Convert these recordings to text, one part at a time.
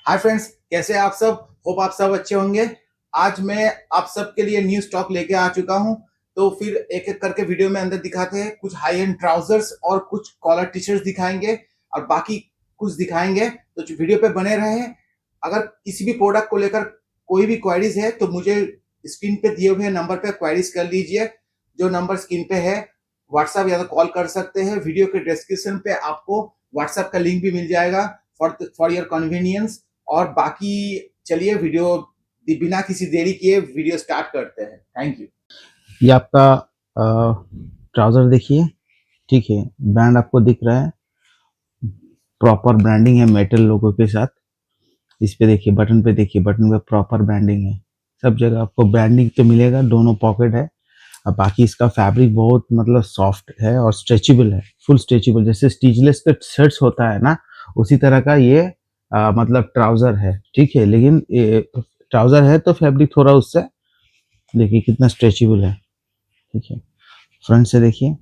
Hi friends, कैसे हैं आप सब। होप आप सब अच्छे होंगे। आज मैं आप सबके लिए न्यू स्टॉक लेके आ चुका हूं। तो फिर एक एक करके वीडियो में अंदर दिखाते हैं। कुछ हाई एंड ट्राउजर्स और कुछ कॉलर टी शर्ट्स दिखाएंगे और बाकी कुछ दिखाएंगे। तो जो वीडियो पे बने रहे। अगर किसी भी प्रोडक्ट को लेकर कोई भी क्वेरीज है तो मुझे स्क्रीन पे दिए हुए नंबर पे क्वेरीज कर लीजिए। जो नंबर स्क्रीन पे है व्हाट्सएप या तो कॉल कर सकते हैं। वीडियो के डिस्क्रिप्शन पे आपको व्हाट्सएप का लिंक भी मिल जाएगा फॉर योर कन्वीनियंस। और बाकी चलिए वीडियो बिना किसी देरी किए वीडियो स्टार्ट करते हैं। Thank you. ये आपका ट्राउजर देखिए, ठीक है। ब्रांड आपको दिख रहा है, प्रॉपर ब्रांडिंग है मेटल लोगो के साथ। इस पे देखिए, बटन पे देखिए, बटन पे प्रॉपर ब्रांडिंग है। सब जगह आपको ब्रांडिंग तो मिलेगा, दोनों पॉकेट है। अब बाकी इसका फैब्रिक बहुत मतलब सॉफ्ट है और स्ट्रेचेबल है, फुल स्ट्रेचेबल। जैसे स्टिचलेस का शर्ट्स होता है ना, उसी तरह का ये मतलब ट्राउजर है, ठीक है। लेकिन ट्राउजर है तो फैब्रिक थोड़ा उससे देखिए कितना स्ट्रेचेबल है, ठीक है। फ्रंट से देखिए,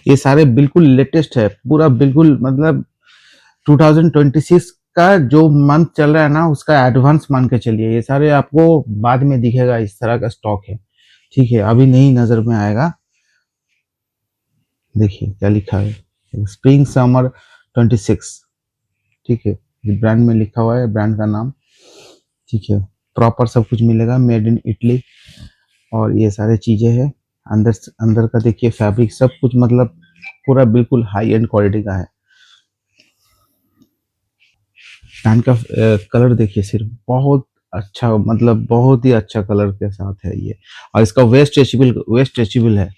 ये सारे बिल्कुल लेटेस्ट है, पूरा बिल्कुल मतलब 2026 का जो मंथ चल रहा है ना, उसका एडवांस मान के चलिए। ये सारे आपको बाद में दिखेगा, इस तरह का स्टॉक है, ठीक है। अभी नहीं नजर में आएगा। देखिए क्या लिखा है, स्प्रिंग समर 26, ठीक है। ब्रांड में लिखा हुआ है, ब्रांड का नाम, ठीक है। प्रॉपर सब कुछ मिलेगा, मेड इन इटली। और ये सारे चीजें हैं अंदर। अंदर का देखिए फैब्रिक सब कुछ मतलब पूरा बिल्कुल हाई एंड क्वालिटी का है। पैंट का कलर देखिए, सिर्फ बहुत अच्छा, मतलब बहुत ही अच्छा कलर के साथ है ये। और इसका वेस्ट स्ट्रेचेबल है।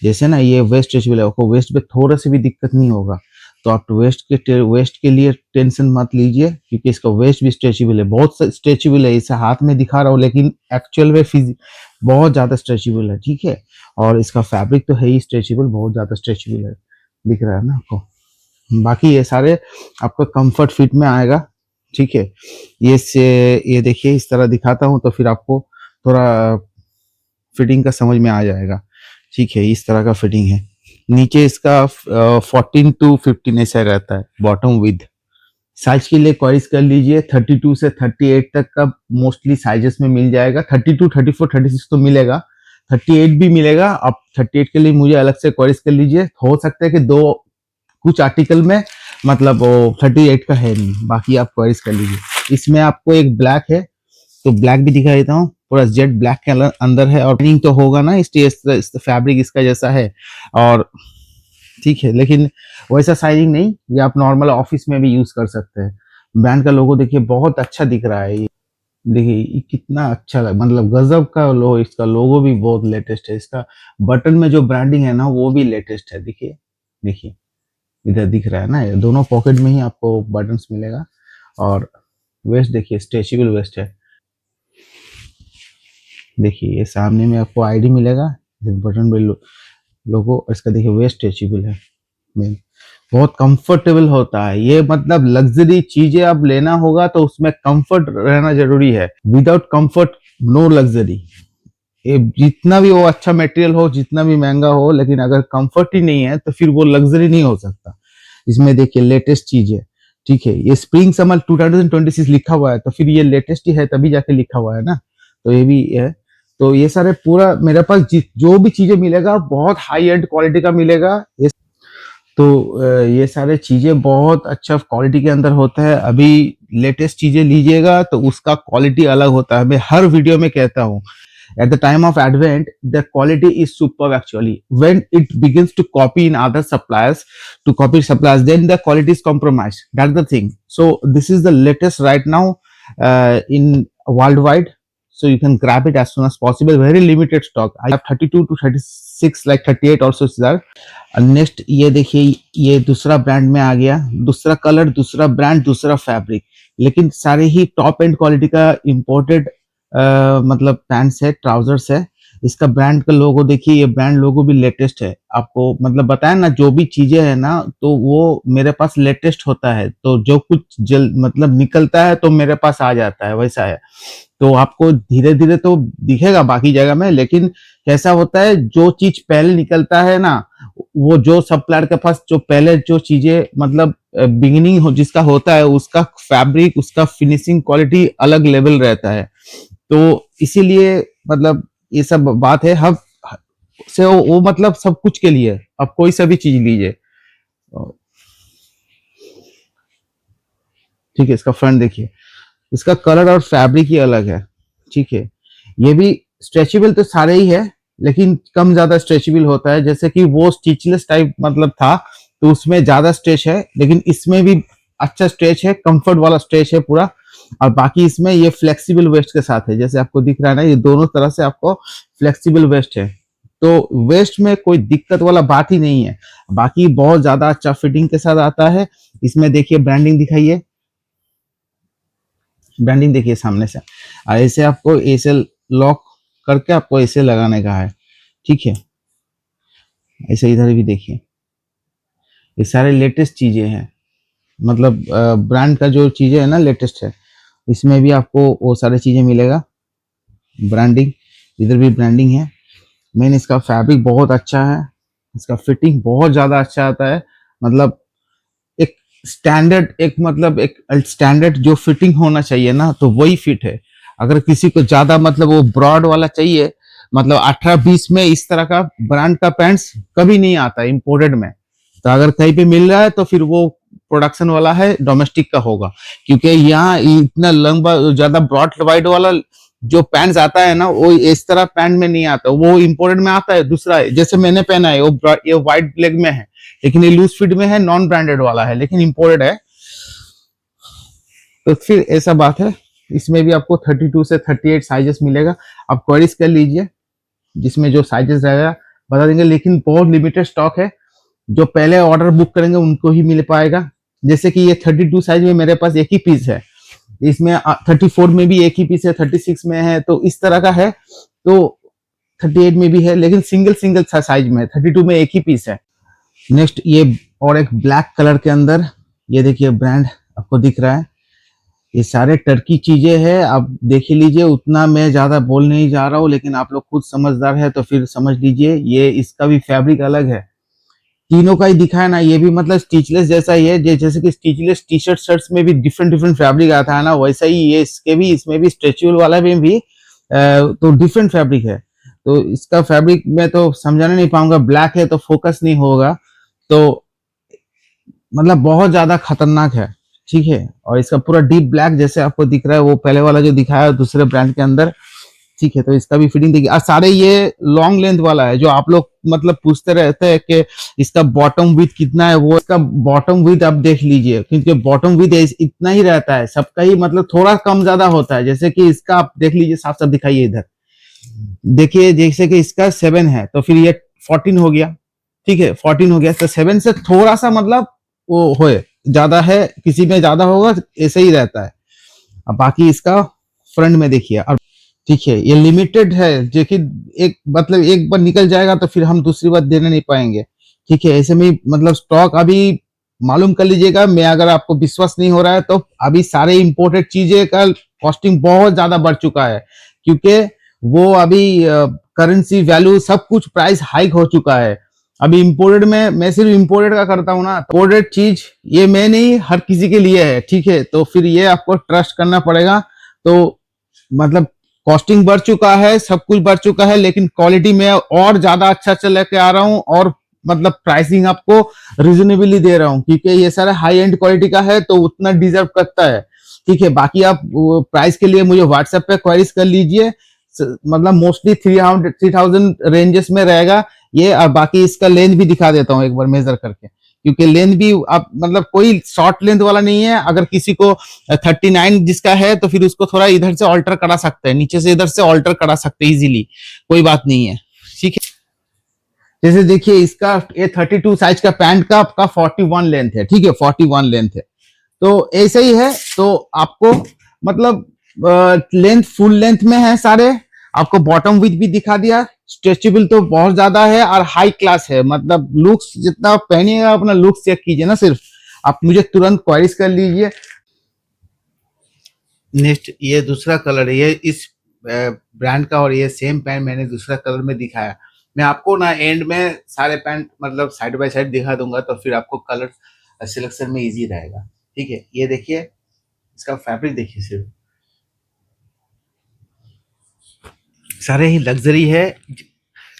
जैसे ना ये वेस्ट स्ट्रेचेबल है, आपको वेस्ट पे थोड़ा सी भी दिक्कत नहीं होगा। तो आप वेस्ट के लिए टेंशन मत लीजिए, क्योंकि इसका वेस्ट भी स्ट्रेचेबल है, बहुत स्ट्रेचेबल है। इसे हाथ में दिखा रहा हूँ लेकिन एक्चुअल में बहुत ज्यादा स्ट्रेचेबल है, ठीक है। और इसका फैब्रिक तो है ही स्ट्रेचेबल, बहुत ज्यादा स्ट्रेचेबल है, दिख रहा है ना आपको। बाकी ये सारे आपको कंफर्ट फिट में आएगा, ठीक है। ये देखिए, इस तरह दिखाता हूँ तो फिर आपको थोड़ा फिटिंग का समझ में आ जाएगा, ठीक है। इस तरह का फिटिंग है। नीचे इसका 14 to 15 ऐसा रहता है बॉटम विद। साइज के लिए क्वारीज कर लीजिए, 32 से 38 तक का मोस्टली साइजेस में मिल जाएगा। 32, 34, 36 तो मिलेगा, 38 भी मिलेगा। अब 38 के लिए मुझे अलग से क्वारीज कर लीजिए। हो सकता है कि दो कुछ आर्टिकल में मतलब वो 38 का है नहीं, बाकी आप क्वारीज कर लीजिए। इसमें आपको एक ब्लैक है, तो ब्लैक भी दिखा देता हूँ। पूरा जेड ब्लैक के अंदर है, और प्रिंटिंग तो होगा ना, इस फैब्रिक इसका जैसा है। और ठीक है, लेकिन वैसा साइनिंग नहीं, ये आप नॉर्मल ऑफिस में भी यूज कर सकते हैं। ब्रांड का लोगो देखिए, बहुत अच्छा दिख रहा है ये। देखिए ये कितना अच्छा मतलब गजब का इसका लोगो भी बहुत लेटेस्ट है। इसका बटन में जो ब्रांडिंग है ना, वो भी लेटेस्ट है। देखिए देखिए, इधर दिख रहा है ना, ये दोनों पॉकेट में ही आपको बटन्स मिलेगा। और वेस्ट देखिए, स्ट्रेचेबल वेस्ट है। देखिए ये सामने में आपको आईडी मिलेगा, बटन पे लोगो। इसका देखिए वेस्ट स्ट्रेचेबल है, मेन बहुत कंफर्टेबल होता है ये। मतलब लग्जरी चीजें अब लेना होगा तो उसमें कंफर्ट रहना जरूरी है। Without comfort no luxury. ये जितना भी वो अच्छा मटेरियल हो, जितना भी महंगा हो, लेकिन अगर कंफर्ट ही नहीं है तो फिर वो लग्जरी नहीं हो सकता। इसमें देखिए लेटेस्ट चीज है, ठीक है। ये स्प्रिंग समर 2026 लिखा हुआ है, तो फिर ये लेटेस्ट ही है, तभी जाके लिखा हुआ है ना। तो ये भी है। तो ये सारे पूरा मेरे पास जो भी चीजें मिलेगा बहुत हाई एंड क्वालिटी का मिलेगा ये। तो ये सारे चीजें बहुत अच्छा क्वालिटी के अंदर होता है। अभी लेटेस्ट चीजें लीजिएगा तो उसका क्वालिटी अलग होता है। मैं हर वीडियो में कहता हूँ, at the time of advent the quality is superb actually. When it begins to copy in other suppliers, then the quality is compromised. That's the thing. So this is the latest right now in worldwide, so you can grab it as soon as possible. Very limited stock. I have 32 to 36, like 38 also is there. Next ये देखिए, ये दूसरा brand में आ गया, दूसरा colour, दूसरा brand, दूसरा fabric, लेकिन सारे ही टॉप एंड क्वालिटी का इंपोर्टेड मतलब पैंट्स है, ट्राउजर्स है। इसका ब्रांड का लोगो देखिए, ये ब्रांड लोगो भी लेटेस्ट है। आपको मतलब बताया ना, जो भी चीजें है ना, तो वो मेरे पास लेटेस्ट होता है। तो जो कुछ मतलब निकलता है तो मेरे पास आ जाता है, वैसा है। तो आपको धीरे धीरे तो दिखेगा बाकी जगह में, लेकिन कैसा होता है, जो चीज पहले निकलता है ना, वो जो सप्लायर के पास जो पहले जो चीजें मतलब बिगिनिंग हो जिसका होता है, उसका फैब्रिक, उसका फिनिशिंग क्वालिटी अलग लेवल रहता है। तो इसीलिए मतलब ये सब बात है। हम से वो मतलब सब कुछ के लिए आप कोई सा भी चीज लीजिए। ठीक है, इसका फ्रंट देखिए, इसका कलर और फैब्रिक ही अलग है। ठीक है, ये भी स्ट्रेचेबल तो सारे ही है, लेकिन कम ज्यादा स्ट्रेचेबल होता है। जैसे कि वो स्टिचलेस टाइप मतलब था, तो उसमें ज्यादा स्ट्रेच है, लेकिन इसमें भी अच्छा स्ट्रेच है, कंफर्ट वाला स्ट्रेच है पूरा। और बाकी इसमें ये फ्लेक्सिबल वेस्ट के साथ है, जैसे आपको दिख रहा है ना, ये दोनों तरह से आपको फ्लेक्सिबल वेस्ट है। तो वेस्ट में कोई दिक्कत वाला बात ही नहीं है। बाकी बहुत ज्यादा अच्छा फिटिंग के साथ आता है। इसमें देखिए ब्रांडिंग दिखाइए, ब्रांडिंग देखिए सामने से। और ऐसे आपको ऐसे लॉक करके आपको ऐसे लगाने का है। ठीक है, ऐसे इधर भी देखिए, ये सारे लेटेस्ट चीजें हैं, मतलब ब्रांड का जो चीजें है ना लेटेस्ट है, इसमें भी आपको वो सारी चीजें मिलेगा। ब्रांडिंग, इधर भी ब्रांडिंग है। मेन इसका फैब्रिक बहुत अच्छा है, इसका फिटिंग बहुत ज्यादा अच्छा आता है। मतलब एक स्टैंडर्ड, एक मतलब एक स्टैंडर्ड जो फिटिंग होना चाहिए ना, तो वही फिट है। अगर किसी को ज्यादा मतलब वो ब्रॉड वाला चाहिए, मतलब 18-20 में इस तरह का ब्रांड का पैंट्स कभी नहीं आता इंपोर्टेड में। तो अगर कहीं पे मिल रहा है तो फिर वो प्रोडक्शन वाला है, डोमेस्टिक का होगा। क्योंकि यहाँ इतना लंबा ज्यादा ब्रॉड वाइड वाला जो पैंट्स आता है ना, वो इस तरह पैंट में नहीं आता, वो इंपोर्टेड में आता है दूसरा है। जैसे मैंने पहना है वो ये व्हाइट लेग में है, लेकिन ये लूज फिट में है, नॉन ब्रांडेड वाला है, लेकिन इंपोर्टेड है। तो फिर ऐसा बात है। इसमें भी आपको 32 से 38 साइजेस मिलेगा, आप क्वेरीज कर लीजिए, जिसमें जो साइजेस रहेगा बता देंगे। लेकिन बहुत लिमिटेड स्टॉक है, जो पहले ऑर्डर बुक करेंगे उनको ही मिल पाएगा। जैसे कि ये 32 साइज में मेरे पास एक ही पीस है, इसमें 34 में भी एक ही पीस है, 36 में है, तो इस तरह का है। तो 38 में भी है, लेकिन सिंगल सिंगल साइज में, 32 में एक ही पीस है। नेक्स्ट ये और एक ब्लैक कलर के अंदर, ये देखिए ब्रांड आपको दिख रहा है। ये सारे टर्की चीजें हैं, आप देख ही लीजिए। उतना मैं ज्यादा बोल नहीं जा रहा हूँ, लेकिन आप लोग खुद समझदार है तो फिर समझ लीजिए। ये इसका भी फैब्रिक अलग है, तीनों का ही दिखा है ना। ये भी मतलब स्टिचलेस जैसा ही है, जैसे कि स्टिचलेस टी शर्ट शर्ट्स में भी डिफरेंट डिफरेंट फैब्रिक आता है ना, वैसा ही ये इसके भी, इसमें भी स्ट्रेचेबल वाला में भी तो डिफरेंट फैब्रिक है। तो इसका फैब्रिक मैं तो समझाने नहीं पाऊंगा, ब्लैक है तो फोकस नहीं होगा। तो मतलब बहुत ज्यादा खतरनाक है। ठीक है, और इसका पूरा डीप ब्लैक जैसे आपको दिख रहा है, वो पहले वाला जो दिखाया है दूसरे ब्रांड के अंदर। ठीक है, तो इसका भी फिटिंग देखिए। और सारे ये लॉन्ग लेंथ वाला है, जो आप लोग मतलब पूछते रहते हैं कि इसका बॉटम विथ कितना है, वो इसका बॉटम विथ आप देख लीजिए, क्योंकि बॉटम विथ इतना ही रहता है सबका ही, मतलब थोड़ा कम ज्यादा होता है। जैसे कि इसका आप देख लीजिए, साफ साफ दिखाइए इधर देखिए, जैसे कि इसका 7 है तो फिर ये 14 हो गया। ठीक है, 14 हो गया, तो 7 से थोड़ा सा मतलब वो हो ज्यादा है, किसी में ज्यादा होगा, ऐसे ही रहता है। अब बाकी इसका फ्रंट में देखिए। और ठीक है, ये लिमिटेड है, जो कि एक मतलब एक बार निकल जाएगा तो फिर हम दूसरी बार देने नहीं पाएंगे। ठीक है, ऐसे में मतलब स्टॉक अभी मालूम कर लीजिएगा। मैं अगर आपको विश्वास नहीं हो रहा है तो अभी सारे इंपोर्टेड चीजें का कॉस्टिंग बहुत ज्यादा बढ़ चुका है, क्योंकि वो अभी करेंसी वैल्यू सब कुछ प्राइस हाइक हो चुका है। अभी इंपोर्टेड में मैं सिर्फ इंपोर्टेड का करता हूँ ना, इंपोर्टेड चीज ये मैं नहीं, हर किसी के लिए है। ठीक है, तो फिर ये आपको ट्रस्ट करना पड़ेगा। तो मतलब कॉस्टिंग बढ़ चुका है, सब कुछ बढ़ चुका है, लेकिन क्वालिटी में और ज्यादा अच्छा अच्छा लेके आ रहा हूँ, और मतलब प्राइसिंग आपको रिजनेबली दे रहा हूँ, क्योंकि ये सारा हाई एंड क्वालिटी का है, तो उतना डिजर्व करता है। ठीक है, बाकी आप प्राइस के लिए मुझे व्हाट्सएप पे क्वेरीज कर लीजिए। मतलब मोस्टली 3000 रेंजेस में रहेगा ये। और बाकी इसका लेंथ भी दिखा देता हूँ एक बार मेजर करके, क्योंकि लेंथ भी आप मतलब कोई शॉर्ट लेंथ वाला नहीं है। अगर किसी को 39 जिसका है तो फिर उसको थोड़ा इधर से ऑल्टर करा सकते हैं, नीचे से इधर से ऑल्टर करा सकते हैं इजीली, कोई बात नहीं है। ठीक है, जैसे देखिए इसका ये 32 साइज का पैंट का आपका 41 लेंथ है। ठीक है, 41 लेंथ है, तो ऐसे ही है। तो आपको मतलब लेंथ फुल लेंथ में है सारे। आपको बॉटम विथ भी दिखा दिया, स्ट्रेचेबल तो बहुत ज्यादा है और हाई क्लास है। मतलब लुक्स जितना पहनिएगा, अपना लुक्स चेक कीजिए ना सिर्फ, आप मुझे तुरंत क्वेरीज कर लीजिए। नेक्स्ट ये दूसरा कलर है, ये इस ब्रांड का, और ये सेम पैंट मैंने दूसरा कलर में दिखाया। मैं आपको ना एंड में सारे पैंट मतलब साइड बाय साइड दिखा दूंगा, तो फिर आपको कलर सिलेक्शन में इजी रहेगा। ठीक है, ये देखिए, इसका फैब्रिक देखिए, सिर्फ सारे ही लग्जरी है,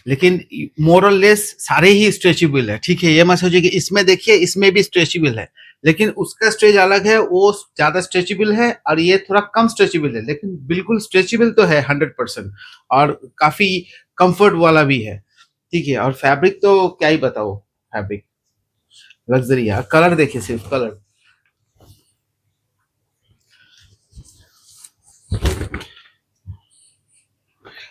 लेकिन मोरलेस सारे ही स्ट्रेचेबल है। ठीक है, ये मत सोचिए कि इसमें देखिए इसमें भी स्ट्रेचेबल है, लेकिन उसका स्ट्रेच अलग है, वो ज्यादा स्ट्रेचेबल है और ये थोड़ा कम स्ट्रेचेबल है, लेकिन बिल्कुल स्ट्रेचेबल तो है 100%, और काफी कंफर्ट वाला भी है। ठीक है, और फैब्रिक तो क्या ही बताओ, फैब्रिक लग्जरी है। कलर देखिए, सिर्फ कलर,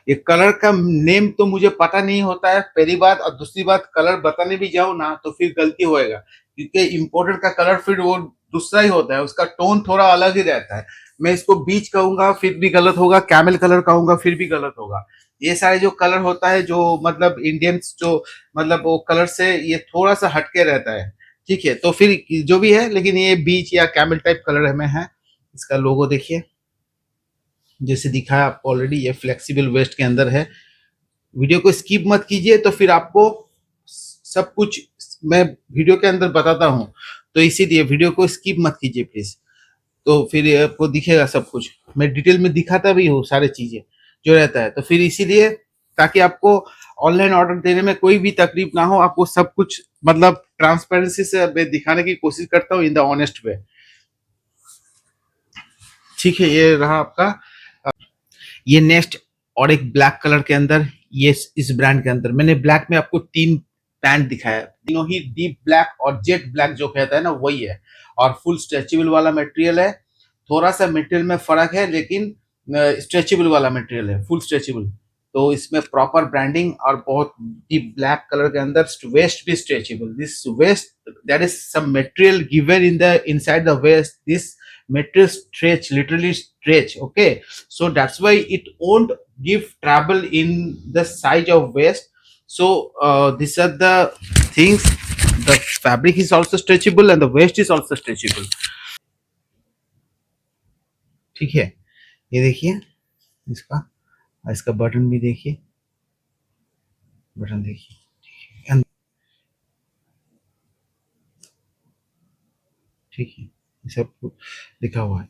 ये कलर का नेम तो मुझे पता नहीं होता है, पहली बात, और दूसरी बात कलर बताने भी जाओ ना तो फिर गलती होएगा, क्योंकि इम्पोर्टेड का कलर फिर वो दूसरा ही होता है, उसका टोन थोड़ा अलग ही रहता है। मैं इसको बीच कहूंगा फिर भी गलत होगा, कैमल कलर कहूंगा फिर भी गलत होगा। ये सारे जो कलर होता है, जो मतलब इंडियंस जो मतलब वो कलर से ये थोड़ा सा हटके रहता है। ठीक है, तो फिर जो भी है, लेकिन ये बीच या कैमल टाइप कलर में है। इसका लोगो देखिए, जैसे दिखाया आपको ऑलरेडी, ये फ्लेक्सिबल वेस्ट के अंदर है। वीडियो को स्किप मत कीजिए, तो फिर आपको सब कुछ मैं वीडियो के अंदर बताता हूँ, तो इसीलिए वीडियो को स्किप मत कीजिए प्लीज, तो फिर आपको दिखेगा सब कुछ, मैं डिटेल में दिखाता भी हूँ सारी चीजें जो रहता है, तो फिर इसीलिए ताकि आपको ऑनलाइन ऑर्डर देने में कोई भी तकलीफ ना हो, आपको सब कुछ मतलब ट्रांसपेरेंसी से मैं दिखाने की कोशिश करता हूँ इन द ऑनेस्ट वे। ठीक है, ये रहा आपका, ये नेक्स्ट, और एक ब्लैक कलर के अंदर, ये इस ब्रांड के अंदर मैंने ब्लैक में आपको 3 पैंट दिखाया, तीनों ही डीप ब्लैक और जेट ब्लैक जो कहता है ना वही है, और फुल स्ट्रेचेबल वाला मटेरियल है। थोड़ा सा मटेरियल में फर्क है, लेकिन स्ट्रेचेबल वाला मटेरियल है, फुल स्ट्रेचेबल। तो इसमें प्रॉपर ब्रांडिंग, और बहुत डीप ब्लैक कलर के अंदर वेस्ट भी stretchable, this waist that is some material given in the inside the waist, this material stretch, literally stretch, okay, so that's why it won't give trouble in the size of waist. So these are the things, the fabric is also stretchable and the waist is also stretchable। ठीक है, ये देखिए, इसका इसका button भी देखिए, button देखिए, ठीक है, ये सब लिखा हुआ है।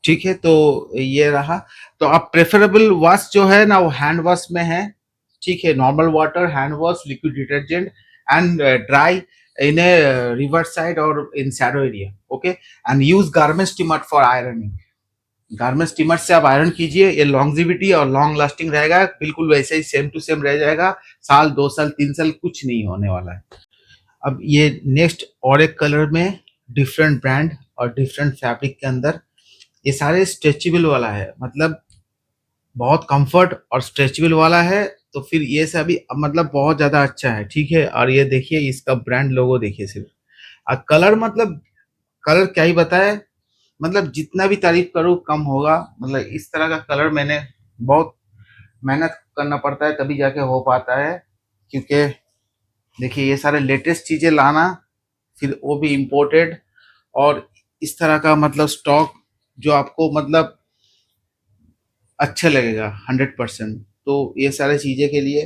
ठीक है, तो ये रहा, तो आप प्रेफरेबल वॉश जो है ना वो हैंड वॉश में है। ठीक है, normal water, hand wash, liquid detergent and dry in a river side और in shadow area, okay, and use garment steamer for ironing. Garment steamer से आप आयरन कीजिए, ये लॉन्जिविटी और लॉन्ग लास्टिंग रहेगा, बिल्कुल वैसे ही सेम टू सेम रह जाएगा, साल 2 साल 3 साल कुछ नहीं होने वाला है। अब ये नेक्स्ट, और एक कलर में डिफरेंट ब्रांड और डिफरेंट फैब्रिक के अंदर, ये सारे स्ट्रेचेबल वाला है, मतलब बहुत कंफर्ट और स्ट्रेचेबल वाला है, तो फिर ये सभी मतलब बहुत ज्यादा अच्छा है। ठीक है, और ये देखिए इसका ब्रांड लोगो देखिए, सिर्फ और कलर, मतलब कलर क्या ही बताए, मतलब जितना भी तारीफ करूँ कम होगा। मतलब इस तरह का कलर मैंने बहुत मेहनत करना पड़ता है तभी जाके हो पाता है, क्योंकि देखिए ये सारे लेटेस्ट चीजें लाना, फिर वो भी इम्पोर्टेड, और इस तरह का मतलब स्टॉक जो आपको मतलब अच्छा लगेगा 100%। तो ये सारी चीजें के लिए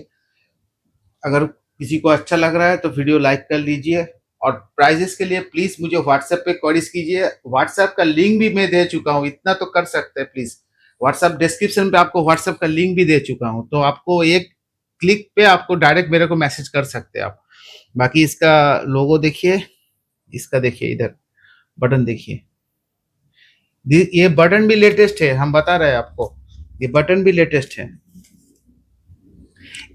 अगर किसी को अच्छा लग रहा है तो वीडियो लाइक कर लीजिए, और प्राइजेस के लिए प्लीज मुझे व्हाट्सएप पे क्वेरीज कीजिए, व्हाट्सएप का लिंक भी मैं दे चुका हूँ, इतना तो कर सकते हैं प्लीज। व्हाट्सएप डिस्क्रिप्शन पे आपको व्हाट्सएप का लिंक भी दे चुका हूँ, तो आपको एक क्लिक पे आपको डायरेक्ट मेरे को मैसेज कर सकते हैं आप। बाकी इसका लोगो देखिए, इसका देखिए इधर बटन देखिए, ये बटन भी लेटेस्ट है, हम बता रहे हैं आपको, ये बटन भी लेटेस्ट है।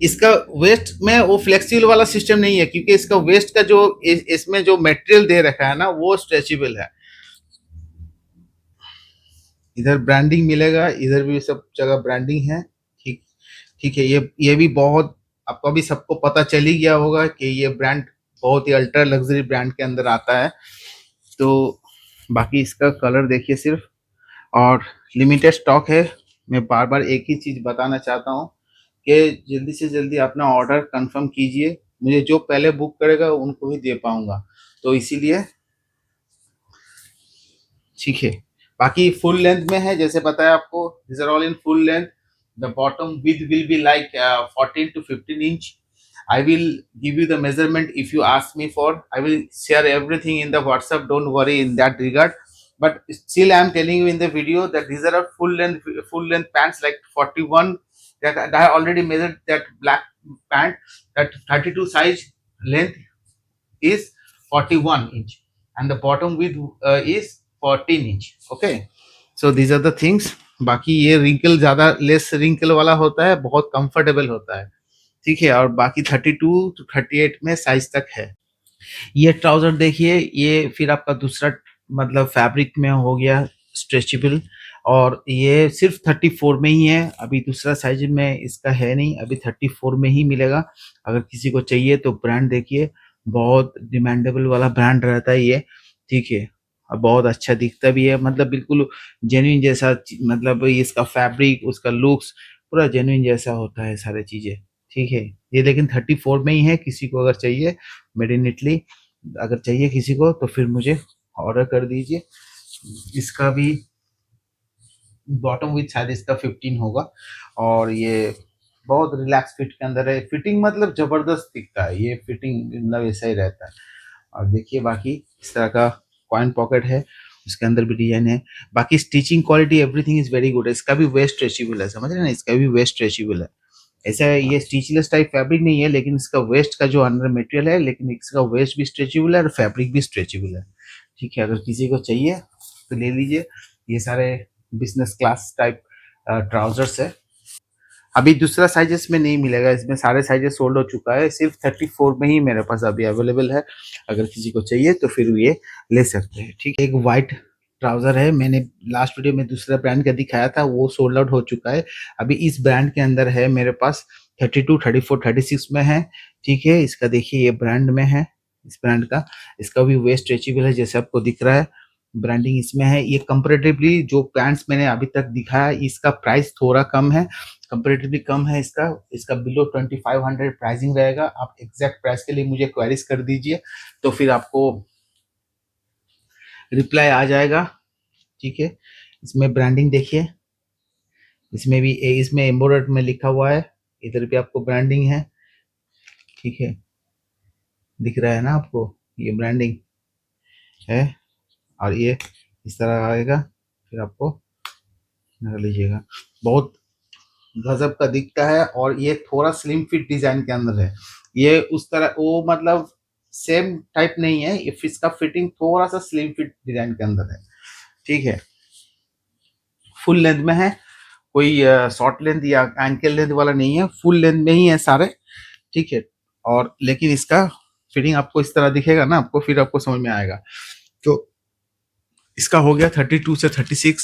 इसका वेस्ट में वो फ्लेक्सिबल वाला सिस्टम नहीं है, क्योंकि इसका वेस्ट का जो इसमें जो मटेरियल दे रखा है ना वो स्ट्रेचेबल है। इधर ब्रांडिंग मिलेगा, इधर भी सब जगह ब्रांडिंग है। ठीक, ठीक है, ये भी बहुत आपको अभी सबको पता चल ही गया होगा कि ये ब्रांड बहुत ही अल्ट्रा लग्जरी ब्रांड के अंदर आता है। तो बाकी इसका कलर देखिए सिर्फ, और लिमिटेड स्टॉक है। मैं बार बार एक ही चीज बताना चाहता हूँ कि जल्दी से जल्दी अपना ऑर्डर कंफर्म कीजिए, मुझे जो पहले बुक करेगा उनको ही दे पाऊंगा, तो इसीलिए। ठीक है, बाकी फुल लेंथ में है, जैसे पता है आपको, this are all in full length. The bottom with will be like 14 to 15 इंच, I will give you the measurement if you ask me for. I will share everything in the WhatsApp, don't worry in that regard. But still I am telling you in the video that these are full length pants like 41, that I already measured that black pant, that 32 size length is 41 inch and the bottom width is 14 inch. Okay, so these are the things. बाकी ये wrinkle ज्यादा less wrinkle वाला होता है, बहुत comfortable होता है, ठीक है। और बाकी 32 to 38 में साइज तक है। ये ट्राउजर देखिए, ये फिर आपका दूसरा मतलब फैब्रिक में हो गया स्ट्रेचेबल, और ये सिर्फ 34 में ही है, अभी दूसरा साइज में इसका है नहीं, अभी 34 में ही मिलेगा। अगर किसी को चाहिए तो ब्रांड देखिए, बहुत डिमांडेबल वाला ब्रांड रहता है ये, ठीक है। और बहुत अच्छा दिखता भी है, मतलब बिल्कुल जेन्युइन जैसा मतलब इसका फैब्रिक, उसका लुक्स पूरा जेन्युइन जैसा होता है सारी चीजें, ठीक है। ये लेकिन 34 में ही है, किसी को अगर चाहिए मेड इन इटली अगर चाहिए किसी को तो फिर मुझे ऑर्डर कर दीजिए। इसका भी बॉटम विथ शायद इसका 15 होगा, और ये बहुत रिलैक्स फिट के अंदर है, फिटिंग मतलब जबरदस्त दिखता है, ये फिटिंग मतलब ऐसा ही रहता है। और देखिए बाकी इस तरह का कॉइन पॉकेट है, उसके अंदर भी डिजाइन है। बाकी stitching quality everything is very good है। इसका भी वेस्ट स्ट्रेचेबल है, समझ रहे हैं ना, इसका भी वेस्ट स्ट्रेचेबल है। ऐसा है, ये स्टिचलेस टाइप फैब्रिक नहीं है, लेकिन इसका वेस्ट का जो अंडर मटेरियल है, लेकिन इसका वेस्ट भी स्ट्रेचेबल है और फैब्रिक भी स्ट्रेचेबल है, ठीक है। अगर किसी को चाहिए तो ले लीजिए। ये सारे बिजनेस क्लास टाइप ट्राउजर्स है। अभी दूसरा साइजेस में नहीं मिलेगा, इसमें सारे साइजेस सोल्ड हो चुका है, सिर्फ 34 में ही मेरे पास अभी अवेलेबल है। अगर किसी को चाहिए तो फिर ये ले सकते हैं, ठीक है। एक वाइट ट्राउजर है, मैंने लास्ट वीडियो में दूसरा ब्रांड का दिखाया था, वो सोल्ड आउट हो चुका है। अभी इस ब्रांड के अंदर है मेरे पास 32, 34, 36 में है, ठीक है। इसका देखिए ये ब्रांड में है, इस ब्रांड का, इसका भी वेस्ट स्ट्रेचेबल है जैसे आपको दिख रहा है, ब्रांडिंग इसमें है। ये कंपेरेटिवली जो पैंट्स मैंने अभी तक दिखाया इसका प्राइस थोड़ा कम है, कंपेरेटिवली कम है इसका। इसका बिलो 2500 प्राइसिंग रहेगा। आप एग्जैक्ट प्राइस के लिए मुझे क्वेरीज कर दीजिए, तो फिर आपको रिप्लाई आ जाएगा, ठीक है। इसमें ब्रांडिंग देखिए, इसमें भी इसमें एम्बोडर्ड में लिखा हुआ है, इधर भी आपको ब्रांडिंग है, ठीक है। दिख रहा है ना आपको, ये ब्रांडिंग है। और ये इस तरह आएगा, फिर आपको लगा लीजिएगा, बहुत गजब का दिखता है। और ये थोड़ा स्लिम फिट डिजाइन के अंदर है, ये उस तरह वो मतलब सेम टाइप नहीं है, ये इसका फिटिंग थोड़ा सा स्लिम फिट डिजाइन के अंदर है, ठीक है। फुल लेंथ में है, कोई शॉर्ट लेंथ या एंकल लेंथ वाला नहीं है, फुल लेंथ में ही है सारे, ठीक है। और लेकिन इसका फिटिंग आपको इस तरह दिखेगा ना, आपको फिर आपको समझ में आएगा। तो इसका हो गया 32 से 36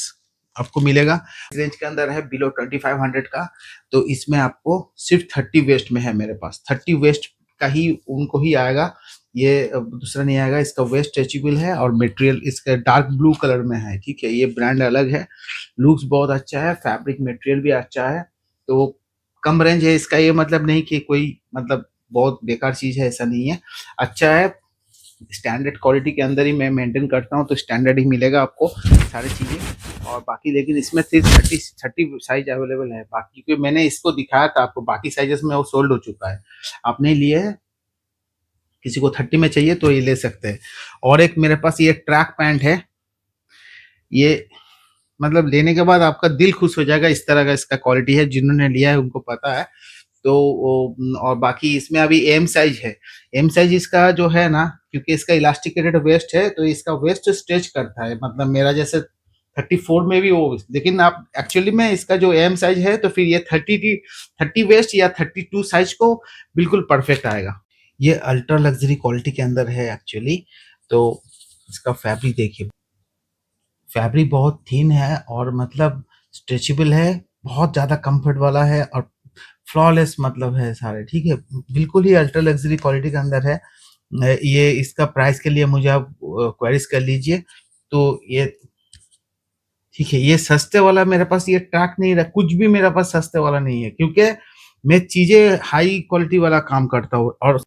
आपको मिलेगा, रेंज के अंदर है, बिलो 2500 का। तो इसमें आपको सिर्फ 30 वेस्ट में है, मेरे पास 30 वेस्ट का ही उनको ही आएगा, ये दूसरा नहीं आएगा। इसका वेस्ट स्ट्रेचेबल है और मटेरियल इसका डार्क ब्लू कलर में है, ठीक है। ये ब्रांड अलग है, लुक्स बहुत अच्छा है, फैब्रिक मटेरियल भी अच्छा है। तो कम रेंज है इसका, ये मतलब नहीं कि कोई मतलब बहुत बेकार चीज है, ऐसा नहीं है, अच्छा है। स्टैंडर्ड क्वालिटी के अंदर ही मैं मेंटेन करता हूँ, तो स्टैंडर्ड ही मिलेगा आपको सारी चीज़ें। और बाकी लेकिन इसमें सिर्फ 30 साइज अवेलेबल है, बाकी क्योंकि मैंने इसको दिखाया था आपको, बाकी साइजेस में वो सोल्ड हो चुका है। आपने लिए है, किसी को 30 में चाहिए तो ये ले सकते हैं। और एक मेरे पास ये ट्रैक पैंट है, ये मतलब लेने के बाद आपका दिल खुश हो जाएगा, इस तरह का इसका क्वालिटी है, जिन्होंने लिया है उनको पता है। तो और बाकी इसमें अभी एम साइज है, एम साइज इसका जो है ना, क्योंकि इसका इलास्टिकेटेड वेस्ट है, तो इसका वेस्ट स्ट्रेच करता है, मतलब मेरा जैसे 34 में भी वो, लेकिन आप एक्चुअली में इसका जो एम साइज है, तो फिर ये 30 वेस्ट या 32 साइज को बिल्कुल परफेक्ट आएगा। ये अल्ट्रा लग्जरी क्वालिटी के अंदर है एक्चुअली। तो इसका फैब्रिक देखिए, फैब्रिक बहुत थिन है और मतलब स्ट्रेचेबल है, बहुत ज़्यादा कंफर्ट वाला है और फ्लॉलेस मतलब है सारे, ठीक है। बिल्कुल ही अल्ट्रा लग्जरी क्वालिटी के अंदर है। ये इसका प्राइस के लिए मुझे आप क्वेरीज कर लीजिए। तो ये ठीक है, ये सस्ते वाला मेरे पास ये ट्रैक नहीं रहा, कुछ भी मेरे पास सस्ते वाला नहीं है, क्योंकि मैं चीजें हाई क्वालिटी वाला काम करता हूँ। और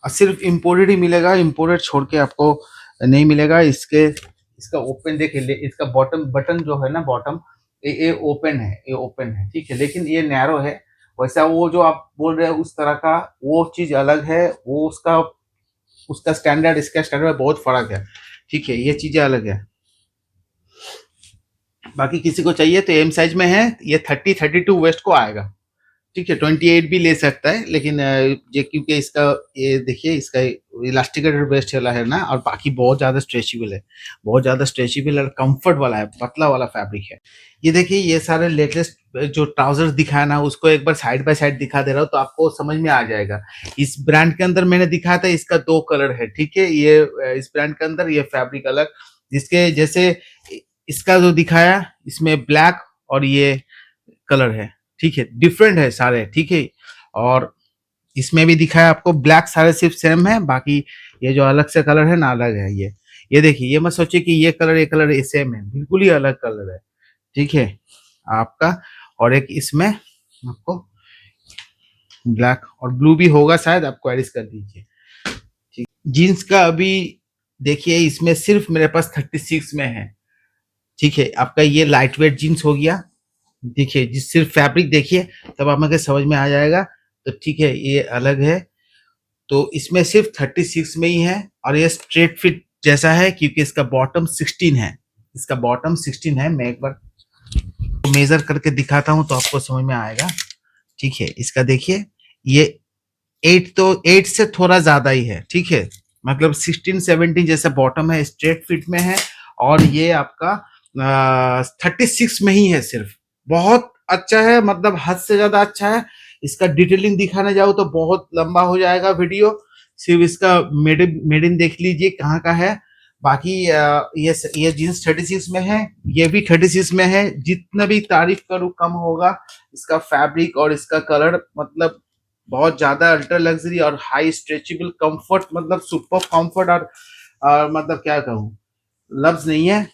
सिर्फ इम्पोर्टेड ही मिलेगा, इम्पोर्टेड छोड़ के आपको नहीं मिलेगा। इसके इसका ओपन देखिए, इसका बॉटम बटन जो है ना, बॉटम ये ओपन है, ये ओपन है, ठीक है, लेकिन ये नैरो है। वैसा वो जो आप बोल रहे हैं उस तरह का वो चीज अलग है, वो उसका उसका स्टैंडर्ड इसका स्टैंडर्ड में बहुत फर्क है। ठीक है, ये चीजें अलग है। बाकी किसी को चाहिए तो एम साइज में है, ये 30-32 वेस्ट को आएगा। ठीक है, 28 भी ले सकता है, लेकिन ये क्योंकि इसका ये देखिए इसका इलास्टिकेटेड वेस्ट वाला है ना, और बाकी बहुत ज्यादा स्ट्रेचेबल है, बहुत ज्यादा स्ट्रेचेबल और कंफर्ट वाला है, पतला वाला फैब्रिक है। ये देखिए ये सारे लेटेस्ट जो ट्राउजर्स दिखाया ना, उसको एक बार साइड बाय साइड दिखा दे रहा हूँ तो आपको समझ में आ जाएगा। इस ब्रांड के अंदर मैंने दिखाया था, इसका 2 कलर है। ठीक है, ये इस ब्रांड के अंदर ये फैब्रिक अलग, जिसके जैसे इसका जो दिखाया इसमें ब्लैक और ये कलर है। ठीक है, डिफरेंट है सारे। ठीक है, और इसमें भी दिखाया आपको ब्लैक, सारे सिर्फ सेम है, बाकी ये जो अलग से कलर है ना, अलग है। ये देखिए, ये मत सोचिए कि ये कलर ये सेम है, बिल्कुल ही अलग कलर है। ठीक है आपका, और एक इसमें आपको ब्लैक और ब्लू भी होगा शायद, आपको एडिस कर दीजिए। ठीक, जीन्स का अभी देखिए इसमें सिर्फ मेरे पास 36 में है। ठीक है, आपका ये लाइट वेट जीन्स हो गया। देखिए जिस सिर्फ फैब्रिक देखिए तब आपको समझ में आ जाएगा। तो ठीक है, ये अलग है, तो इसमें सिर्फ 36 में ही है, और ये स्ट्रेट फिट जैसा है क्योंकि इसका बॉटम 16 है। इसका बॉटम 16 है, मैं एक बार मेजर करके दिखाता हूं तो आपको समझ में आएगा। ठीक है, इसका देखिए ये 8, तो 8 से थोड़ा ज्यादा ही है। ठीक है, मतलब 16-17 जैसा बॉटम है, स्ट्रेट फिट में है, और ये आपका 36 में ही है सिर्फ। बहुत अच्छा है, मतलब हद से ज्यादा अच्छा है। इसका डिटेलिंग दिखाने जाओ तो बहुत लंबा हो जाएगा वीडियो, सिर्फ इसका मेड इन देख लीजिए कहाँ का है। बाकी ये जीन्स 36 में है, ये भी 36 में है। जितना भी तारीफ करूँ कम होगा। इसका फैब्रिक और इसका कलर मतलब बहुत ज्यादा अल्ट्रा लग्जरी और हाई स्ट्रेचेबल कंफर्ट, मतलब सुपर कंफर्ट, और मतलब क्या कहूँ, लफ्ज नहीं है,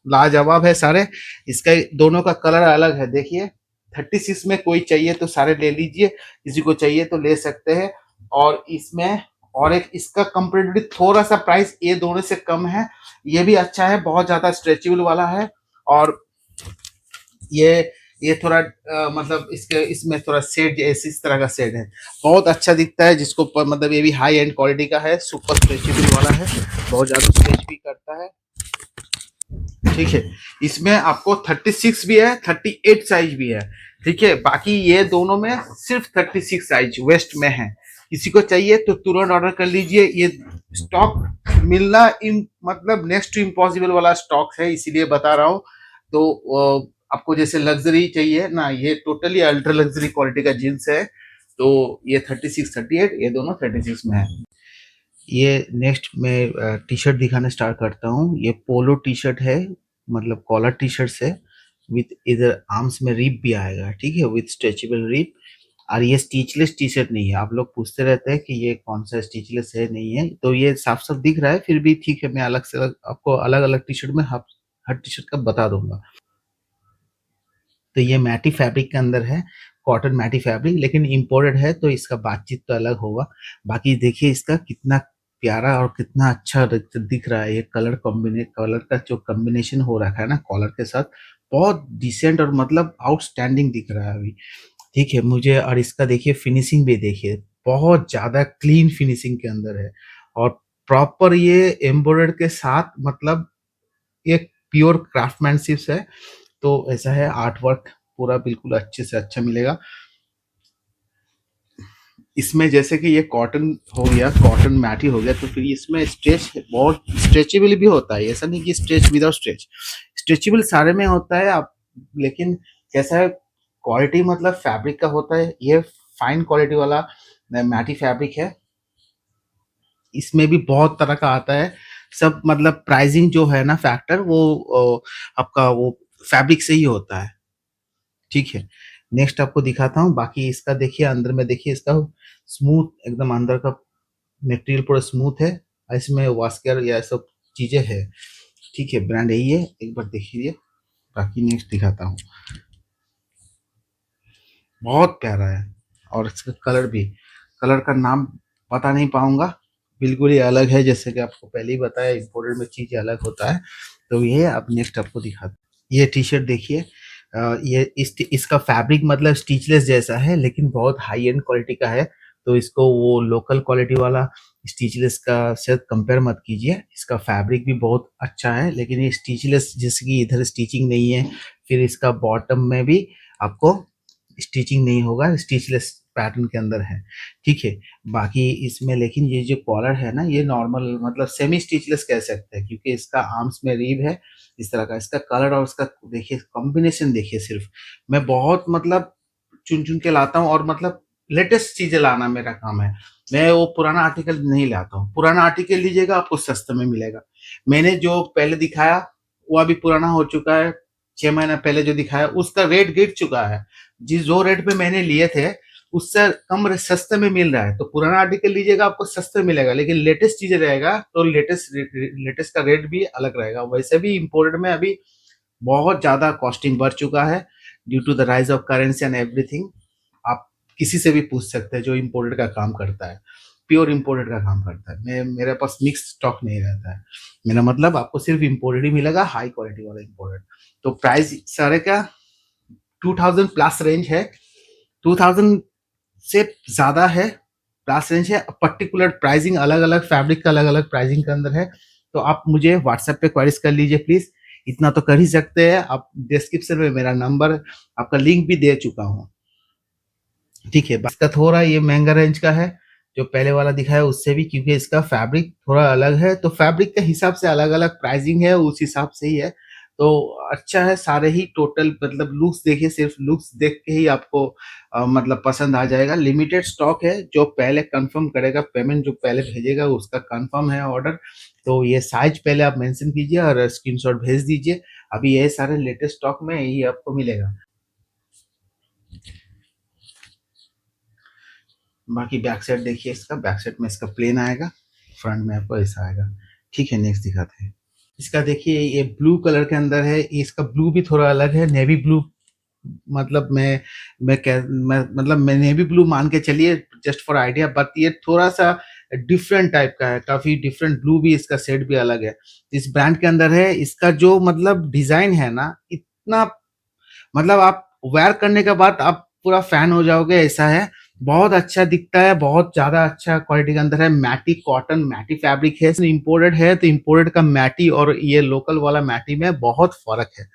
लाजवाब है सारे। इसका दोनों का कलर अलग है, देखिए 36 में कोई चाहिए तो सारे ले लीजिए, किसी को चाहिए तो ले सकते हैं। और इसमें और एक इसका कंपेरेटिवली थोड़ा सा प्राइस ये दोनों से कम है, ये भी अच्छा है, बहुत ज्यादा स्ट्रेचेबल वाला है। और ये थोड़ा मतलब इसके इसमें थोड़ा शेड इस तरह का शेड है, बहुत अच्छा दिखता है जिसको मतलब ये भी हाई एंड क्वालिटी का है, सुपर स्ट्रेचेबल वाला है, बहुत ज्यादा स्ट्रेच भी करता है। ठीक है, इसमें आपको 36 भी है, 38 साइज भी है। ठीक है, बाकी ये दोनों में सिर्फ 36 साइज वेस्ट में है। किसी को चाहिए तो तुरंत ऑर्डर कर लीजिए, ये स्टॉक मिलना मतलब नेक्स्ट टू इम्पॉसिबल वाला स्टॉक है, इसीलिए बता रहा हूँ। तो आपको जैसे लग्जरी चाहिए ना, ये टोटली अल्ट्रा लग्जरी क्वालिटी का जींस है। तो ये 36-38 ये दोनों 36 में है। ये नेक्स्ट मैं टी शर्ट दिखाना स्टार्ट करता हूँ। ये पोलो टी शर्ट है, मतलब कॉलर टी शर्ट है, विथ इधर आर्म्स में रिप भी आएगा। ठीक है, विथ स्ट्रेचेबल रिप। और ये स्टिचलेस टी शर्ट नहीं है, आप लोग पूछते रहते हैं कि ये कौन सा स्टिचलेस है, नहीं है, तो ये साफ साफ दिख रहा है, फिर भी ठीक है, मैं अलग से आपको अलग अलग टी शर्ट में हर टी शर्ट का बता दूंगा। तो ये मैटी फैब्रिक के अंदर है, कॉटन मैटी फैब्रिक, लेकिन इम्पोर्टेड है तो इसका बातचीत तो अलग होगा। बाकी देखिए इसका कितना प्यारा और कितना अच्छा दिख रहा है, ये कलर का जो कॉम्बिनेशन हो रखा है ना कॉलर के साथ, बहुत डिसेंट और मतलब आउटस्टैंडिंग दिख रहा है अभी। ठीक है, मुझे और इसका देखिए फिनिशिंग भी देखिए, बहुत ज्यादा क्लीन फिनिशिंग के अंदर है, और प्रॉपर ये एम्ब्रॉयडर के साथ, मतलब ये प्योर क्राफ्टमैनशिप है। तो ऐसा है, आर्ट वर्क पूरा बिल्कुल अच्छे से अच्छा मिलेगा इसमें। जैसे कि ये कॉटन हो गया, कॉटन मैटी हो गया, तो फिर इसमें स्ट्रेच बहुत स्ट्रेचेबल भी होता है, ऐसा नहीं कि स्ट्रेच विदाउट स्ट्रेच, स्ट्रेचेबल सारे में होता है। आप लेकिन कैसा है, क्वालिटी मतलब फैब्रिक का होता है, ये फाइन क्वालिटी वाला मैटी फैब्रिक है। इसमें भी बहुत तरह का आता है सब, मतलब प्राइसिंग जो है ना फैक्टर, वो आपका वो फैब्रिक से ही होता है। ठीक है, नेक्स्ट आपको दिखाता हूँ। बाकी इसका देखिए अंदर में, देखिए इसका स्मूथ एकदम अंदर का मटेरियल पूरा स्मूथ है, इसमें वास्कर या सब चीजें है। ठीक है, ब्रांड यही है, एक बार देखिए। बाकी नेक्स्ट दिखाता हूँ, बहुत प्यारा है, और इसका कलर भी, कलर का नाम बता नहीं पाऊंगा, बिल्कुल ही अलग है, जैसे कि आपको पहले ही बताया इम्पोर्टेड में चीज अलग होता है। तो ये अब नेक्स्ट आपको दिखाता, ये टी शर्ट देखिए, ये इसका फैब्रिक मतलब स्टिचलेस जैसा है, लेकिन बहुत हाई एंड क्वालिटी का है। तो इसको वो लोकल क्वालिटी वाला स्टिचलेस का से कंपेयर मत कीजिए। इसका फैब्रिक भी बहुत अच्छा है, लेकिन ये स्टिचलेस जैसे कि इधर स्टिचिंग नहीं है, फिर इसका बॉटम में भी आपको स्टिचिंग नहीं होगा, स्टिचलेस पैटर्न के अंदर है, ठीक है। बाकी इसमें लेकिन ये जो कॉलर है ना, ये नॉर्मल मतलब सेमी स्टिचलेस कह सकते हैं, क्योंकि इसका आर्म्स में रिब है इस तरह का। इसका कलर और इसका देखिए कॉम्बिनेशन देखिए। सिर्फ मैं बहुत मतलब चुन चुन के लाता हूँ, और मतलब लेटेस्ट चीजें लाना मेरा काम है। मैं वो पुराना आर्टिकल नहीं लाता हूँ। पुराना आर्टिकल लीजिएगा आपको सस्ते में मिलेगा। मैंने जो पहले दिखाया वो अभी पुराना हो चुका है। 6 महीना पहले जो दिखाया उसका रेट गिर चुका है। जिस जो रेट पे मैंने लिए थे उससे कम सस्ते में मिल रहा है। तो पुराना आर्टिकल लीजिएगा आपको सस्ते में मिलेगा, लेकिन लेटेस्ट चीजें रहेगा तो लेटेस्ट का रेट भी अलग रहेगा। वैसे भी इम्पोर्टेड में अभी बहुत ज्यादा कॉस्टिंग बढ़ चुका है due to the rise of currency and everything. आप किसी से भी पूछ सकते हैं जो इम्पोर्टेड का काम करता है, प्योर इम्पोर्टेड का काम करता है। मेरे पास मिक्स स्टॉक नहीं रहता है। मेरा मतलब आपको सिर्फ इम्पोर्टेड ही मिलेगा, हाई क्वालिटी वाला इम्पोर्टेड। तो प्राइस सारे का 2000 प्लस रेंज है। 2000 से ज्यादा है प्लस रेंज है। पर्टिकुलर प्राइसिंग अलग अलग फैब्रिक का अलग अलग प्राइसिंग के अंदर है। तो आप मुझे व्हाट्सएप पे क्वेरीज कर लीजिए प्लीज। इतना तो कर ही सकते हैं आप। डिस्क्रिप्शन में मेरा नंबर आपका लिंक भी दे चुका हूँ, ठीक है। इसका थोड़ा ये महंगा रेंज का है जो पहले वाला दिखाया उससे भी, क्योंकि इसका फैब्रिक थोड़ा अलग है। तो फैब्रिक के हिसाब से अलग अलग प्राइसिंग है, उस हिसाब से ही है। तो अच्छा है सारे ही। टोटल मतलब लुक्स देखिए, सिर्फ लुक्स देख के ही आपको मतलब पसंद आ जाएगा। लिमिटेड स्टॉक है। जो पहले कंफर्म करेगा, पेमेंट जो पहले भेजेगा उसका कंफर्म है ऑर्डर। तो ये साइज पहले आप मेंशन कीजिए और स्क्रीनशॉट भेज दीजिए। अभी ये सारे लेटेस्ट स्टॉक में यही आपको मिलेगा। बाकी बैक साइड देखिए, इसका बैक साइड में इसका प्लेन आएगा, फ्रंट में आपको ऐसा आएगा, ठीक है। नेक्स्ट दिखाते हैं। इसका देखिए ये ब्लू कलर के अंदर है। इसका ब्लू भी थोड़ा अलग है, नेवी ब्लू। मतलब मैं नेवी ब्लू मान के चलिए जस्ट फॉर आइडिया, बट ये थोड़ा सा डिफरेंट टाइप का है। काफी डिफरेंट ब्लू भी, इसका शेड भी अलग है। इस ब्रांड के अंदर है। इसका जो मतलब डिजाइन है ना, इतना मतलब आप वेयर करने के बाद आप पूरा फैन हो जाओगे, ऐसा है। बहुत अच्छा दिखता है, बहुत ज्यादा अच्छा क्वालिटी के अंदर है। मैटी कॉटन, मैटी फैब्रिक है। इम्पोर्टेड है तो इम्पोर्टेड का मैटी और ये लोकल वाला मैटी में बहुत फर्क है।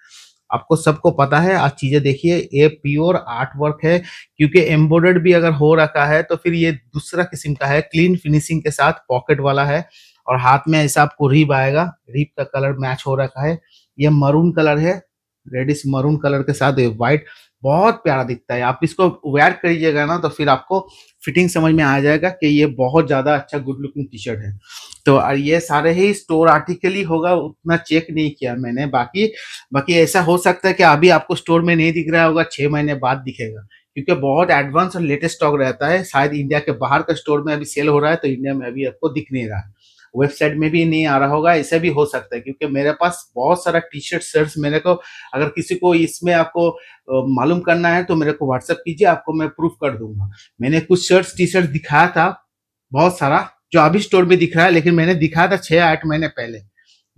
आपको सबको पता है। आज चीजें देखिए, ये प्योर आर्ट वर्क है, क्योंकि एम्बॉर्डर्ड भी अगर हो रखा है तो फिर ये दूसरा किस्म का है। क्लीन फिनिशिंग के साथ पॉकेट वाला है, और हाथ में ऐसा आपको रिब आएगा। रिब का कलर मैच हो रखा है। ये मरून कलर है, रेडिश मरून कलर के साथ व्हाइट। बहुत प्यारा दिखता है। आप इसको वेयर करिएगा ना तो फिर आपको फिटिंग समझ में आ जाएगा कि ये बहुत ज्यादा अच्छा गुड लुकिंग टी शर्ट है। तो ये सारे ही स्टोर आर्टिकल ही होगा, उतना चेक नहीं किया मैंने। बाकी बाकी ऐसा हो सकता है कि अभी आपको स्टोर में नहीं दिख रहा होगा, 6 महीने बाद दिखेगा, क्योंकि बहुत एडवांस और लेटेस्ट स्टॉक रहता है। शायद इंडिया के बाहर का स्टोर में अभी सेल हो रहा है, तो इंडिया में अभी आपको दिख नहीं रहा है। वेबसाइट में भी नहीं आ रहा होगा, ऐसा भी हो सकता है। क्योंकि मेरे पास बहुत सारा टी शर्ट शर्ट्स मेरे को, अगर किसी को इसमें आपको मालूम करना है तो मेरे को व्हाट्सएप कीजिए, आपको मैं प्रूफ कर दूंगा। मैंने कुछ शर्ट्स टी शर्ट दिखाया था बहुत सारा, जो अभी स्टोर में दिख रहा है, लेकिन मैंने दिखाया था 6-8 महीने पहले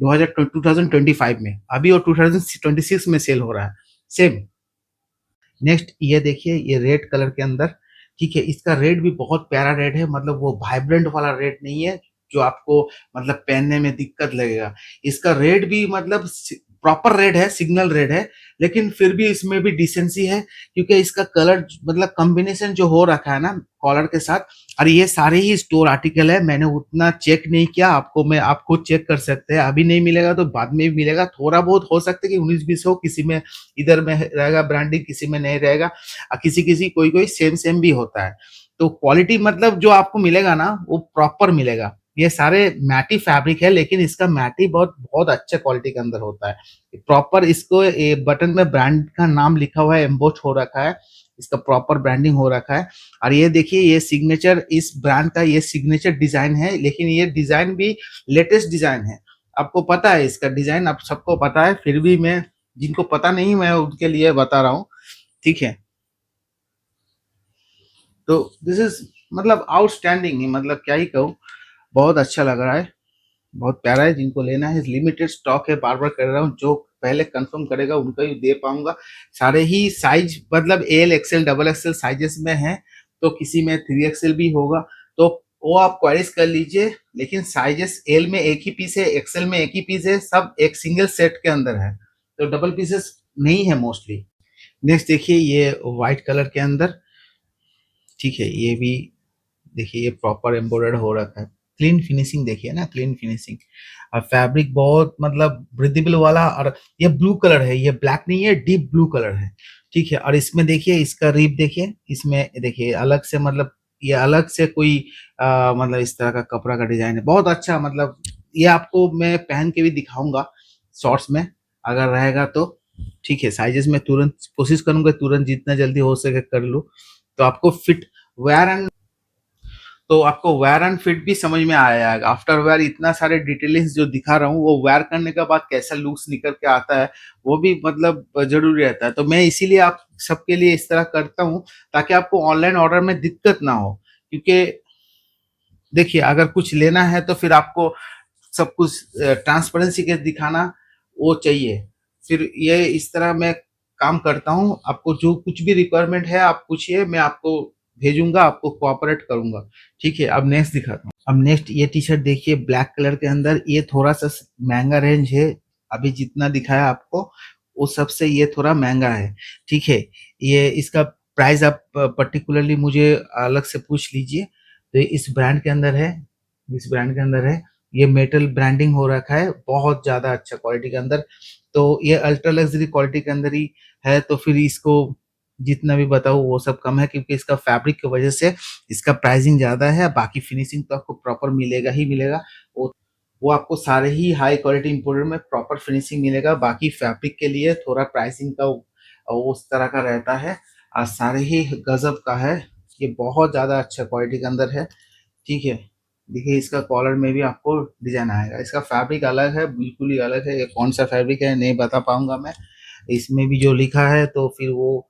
2025 में। अभी वो 2026 में सेल हो रहा है सेम। नेक्स्ट ये देखिए, ये रेड कलर के अंदर, ठीक है। इसका रेड भी बहुत प्यारा रेड है, मतलब वो वाइब्रेंट वाला रेड नहीं है जो आपको मतलब पहनने में दिक्कत लगेगा। इसका रेड भी मतलब प्रॉपर रेड है, सिग्नल रेड है, लेकिन फिर भी इसमें भी डिसेंसी है, क्योंकि इसका कलर मतलब कॉम्बिनेशन जो हो रखा है ना कॉलर के साथ। और ये सारे ही स्टोर आर्टिकल है, मैंने उतना चेक नहीं किया। आपको मैं आप खुद चेक कर सकते हैं। अभी नहीं मिलेगा तो बाद में भी मिलेगा। थोड़ा बहुत हो सकता है कि 19-20 हो, किसी में इधर में रहेगा ब्रांडिंग, किसी में नहीं रहेगा, किसी किसी कोई कोई सेम सेम भी होता है। तो क्वालिटी मतलब जो आपको मिलेगा ना वो प्रॉपर मिलेगा। ये सारे मैटी फैब्रिक है, लेकिन इसका मैटी बहुत बहुत अच्छे क्वालिटी के अंदर होता है। प्रॉपर इसको बटन में ब्रांड का नाम लिखा हुआ है, एम्बोस हो रखा है, इसका प्रॉपर ब्रांडिंग हो रखा है। और ये देखिए, ये सिग्नेचर इस ब्रांड का ये सिग्नेचर डिजाइन है, लेकिन ये डिजाइन भी लेटेस्ट डिजाइन है। आपको पता है इसका डिजाइन, आप सबको पता है, फिर भी मैं जिनको पता नहीं मैं उनके लिए बता रहा हूँ, ठीक है। तो दिस इज मतलब आउटस्टैंडिंग ही, मतलब क्या ही कहूँ, बहुत अच्छा लग रहा है। बहुत प्यारा है, जिनको लेना है लिमिटेड स्टॉक है, बार बार कर रहा हूँ, जो पहले कंफर्म करेगा उनका ही दे पाऊंगा। सारे ही साइज मतलब L XL double XL sizes में है, तो किसी में 3XL भी होगा, तो वो आप क्वारीज कर लीजिए। लेकिन साइजेस एल में एक ही पीस है, एक्सएल में एक ही पीस है, सब एक सिंगल सेट के अंदर है, तो डबल पीसेस नहीं है मोस्टली। नेक्स्ट देखिए ये व्हाइट कलर के अंदर, ठीक है, ये भी देखिए ये प्रॉपर एम्ब्रॉयडर्ड हो रखा है, क्लीन फिनिशिंग देखिए ना, क्लीन फिनिशिंग, और फैब्रिक बहुत मतलब ब्रीदेबल वाला, और ये ब्लू कलर है, ये ब्लैक नहीं है, डीप ब्लू कलर है, ठीक है। और इसमें देखिए इसका रिप देखिए, इसमें देखिए अलग से मतलब ये अलग से कोई मतलब इस तरह का कपड़ा का डिजाइन है, बहुत अच्छा, मतलब ये आपको मैं पहन के भी दिखाऊंगा शॉर्ट्स में अगर रहेगा तो, ठीक है। साइजेस में तुरंत कोशिश करूंगा तुरंत जितना जल्दी हो सके कर लूं, तो आपको फिट वेयर एंड तो आपको वेयर एंड फिट भी समझ में आ जाएगा। आफ्टर वेयर इतना सारे डिटेलिंग्स जो दिखा रहा हूँ, वो वेयर करने के बाद कैसा लुक्स निकल के आता है वो भी मतलब जरूरी रहता है। तो मैं इसीलिए आप सबके लिए इस तरह करता हूँ, ताकि आपको ऑनलाइन ऑर्डर में दिक्कत ना हो। क्योंकि देखिए अगर कुछ लेना है तो फिर आपको सब कुछ ट्रांसपेरेंसी के दिखाना वो चाहिए। फिर ये इस तरह मैं काम करता हूँ, आपको जो कुछ भी रिक्वायरमेंट है आप पूछिए, मैं आपको भेजूंगा, आपको कोऑपरेट करूंगा, ठीक है। अब नेक्स्ट दिखाता हूँ। अब नेक्स्ट ये टी शर्ट देखिए ब्लैक कलर के अंदर, ये थोड़ा सा महंगा रेंज है, अभी जितना दिखाया आपको वो सबसे ये थोड़ा महंगा है, ठीक है। ये इसका प्राइस आप पर्टिकुलरली मुझे अलग से पूछ लीजिए। तो ये इस ब्रांड के अंदर है, इस ब्रांड के अंदर है, ये मेटल ब्रांडिंग हो रखा है, बहुत ज्यादा अच्छा क्वालिटी के अंदर, तो ये अल्ट्रा लग्जरी क्वालिटी के अंदर ही है। तो फिर इसको जितना भी बताऊँ वो सब कम है, क्योंकि इसका फैब्रिक की वजह से इसका प्राइसिंग ज्यादा है। बाकी फिनिशिंग तो आपको प्रॉपर मिलेगा ही मिलेगा, वो आपको सारे ही हाई क्वालिटी इंपोर्टेड में प्रॉपर फिनिशिंग मिलेगा। बाकी फैब्रिक के लिए थोड़ा प्राइसिंग का उस तरह का रहता है, और सारे ही गजब का है, ये बहुत ज्यादा अच्छा क्वालिटी के अंदर है, ठीक है। देखिए इसका कॉलर में भी आपको डिजाइन आएगा, इसका फैब्रिक अलग है, बिल्कुल ही अलग है, ये कौन सा फैब्रिक है नहीं बता पाऊंगा मैं। इसमें भी जो लिखा है तो फिर वो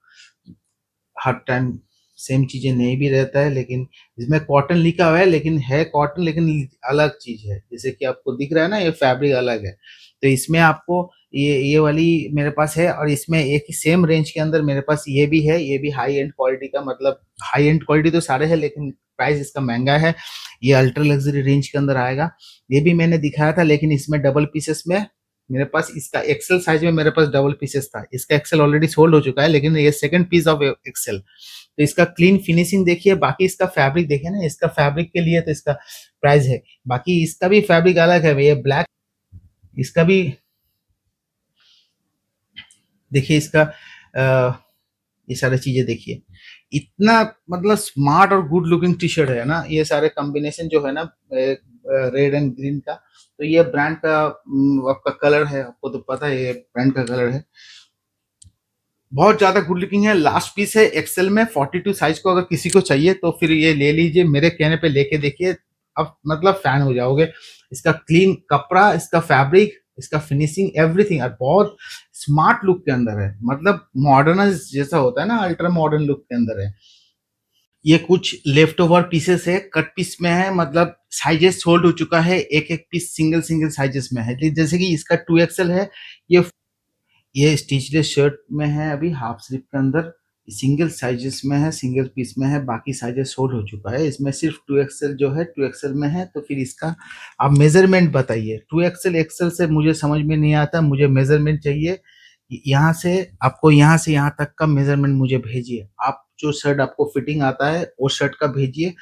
हर टाइम सेम चीजें नहीं भी रहता है, लेकिन इसमें कॉटन लिखा हुआ है, लेकिन है कॉटन लेकिन अलग चीज है, जैसे कि आपको दिख रहा है ना ये फैब्रिक अलग है। तो इसमें आपको ये वाली मेरे पास है, और इसमें एक ही सेम रेंज के अंदर मेरे पास ये भी है, ये भी हाई एंड क्वालिटी का, मतलब हाई एंड क्वालिटी तो सारे है लेकिन प्राइस इसका महंगा है। ये अल्ट्रा लग्जरी रेंज के अंदर आएगा, ये भी मैंने दिखाया था, लेकिन इसमें डबल पीसेस में मेरे पास, इसका एक्सेल साइज में मेरे पास डबल पीसेस था, इसका एक्सेल ऑलरेडी सोल्ड हो चुका है, लेकिन ये सेकंड पीस ऑफ एक्सेल। तो इसका क्लीन फिनिशिंग देखिए, बाकी इसका फैब्रिक देखिए ना, इसका फैब्रिक के लिए तो इसका प्राइस है, बाकी इसका भी फैब्रिक अलग है, ये ब्लैक, इसका भी देखिए, इसका ये सारी चीजें देखिए, इतना मतलब स्मार्ट और गुड लुकिंग टी शर्ट है ना, ये सारे कॉम्बिनेशन जो है ना रेड एंड ग्रीन का, तो ये ब्रांड का आपका कलर है, आपको तो पता है ये ब्रांड का कलर है, बहुत ज्यादा गुड लुकिंग है। लास्ट पीस है एक्सेल में 42 साइज को, अगर किसी को चाहिए तो फिर ये ले लीजिए, मेरे कहने पे लेके देखिए, अब मतलब फैन हो जाओगे। इसका क्लीन कपड़ा, इसका फैब्रिक, इसका फिनिशिंग, एवरीथिंग, और बहुत स्मार्ट लुक के अंदर है, मतलब मॉडर्न जैसा होता है ना, अल्ट्रा मॉडर्न लुक के अंदर है। ये कुछ लेफ्ट ओवर पीसेस है, कट पीस में है, मतलब साइजेस सोल्ड हो चुका है, एक एक पीस सिंगल सिंगल साइजेस में है, जैसे कि इसका 2XL है, ये स्टिचलेस शर्ट में है, अभी हाफ स्लीव के अंदर सिंगल साइजेस में है, सिंगल पीस में है, बाकी साइजेस सोल्ड हो चुका है। इसमें सिर्फ 2XL जो है 2XL में है, तो फिर इसका आप मेजरमेंट बताइए। 2XL एक्सेल से मुझे समझ में नहीं आता, मुझे मेजरमेंट चाहिए, यहाँ से आपको, यहाँ से यहाँ तक का मेजरमेंट मुझे भेजिए। आप जो शर्ट आपको फिटिंग आता है वो शर्ट का भेजिए,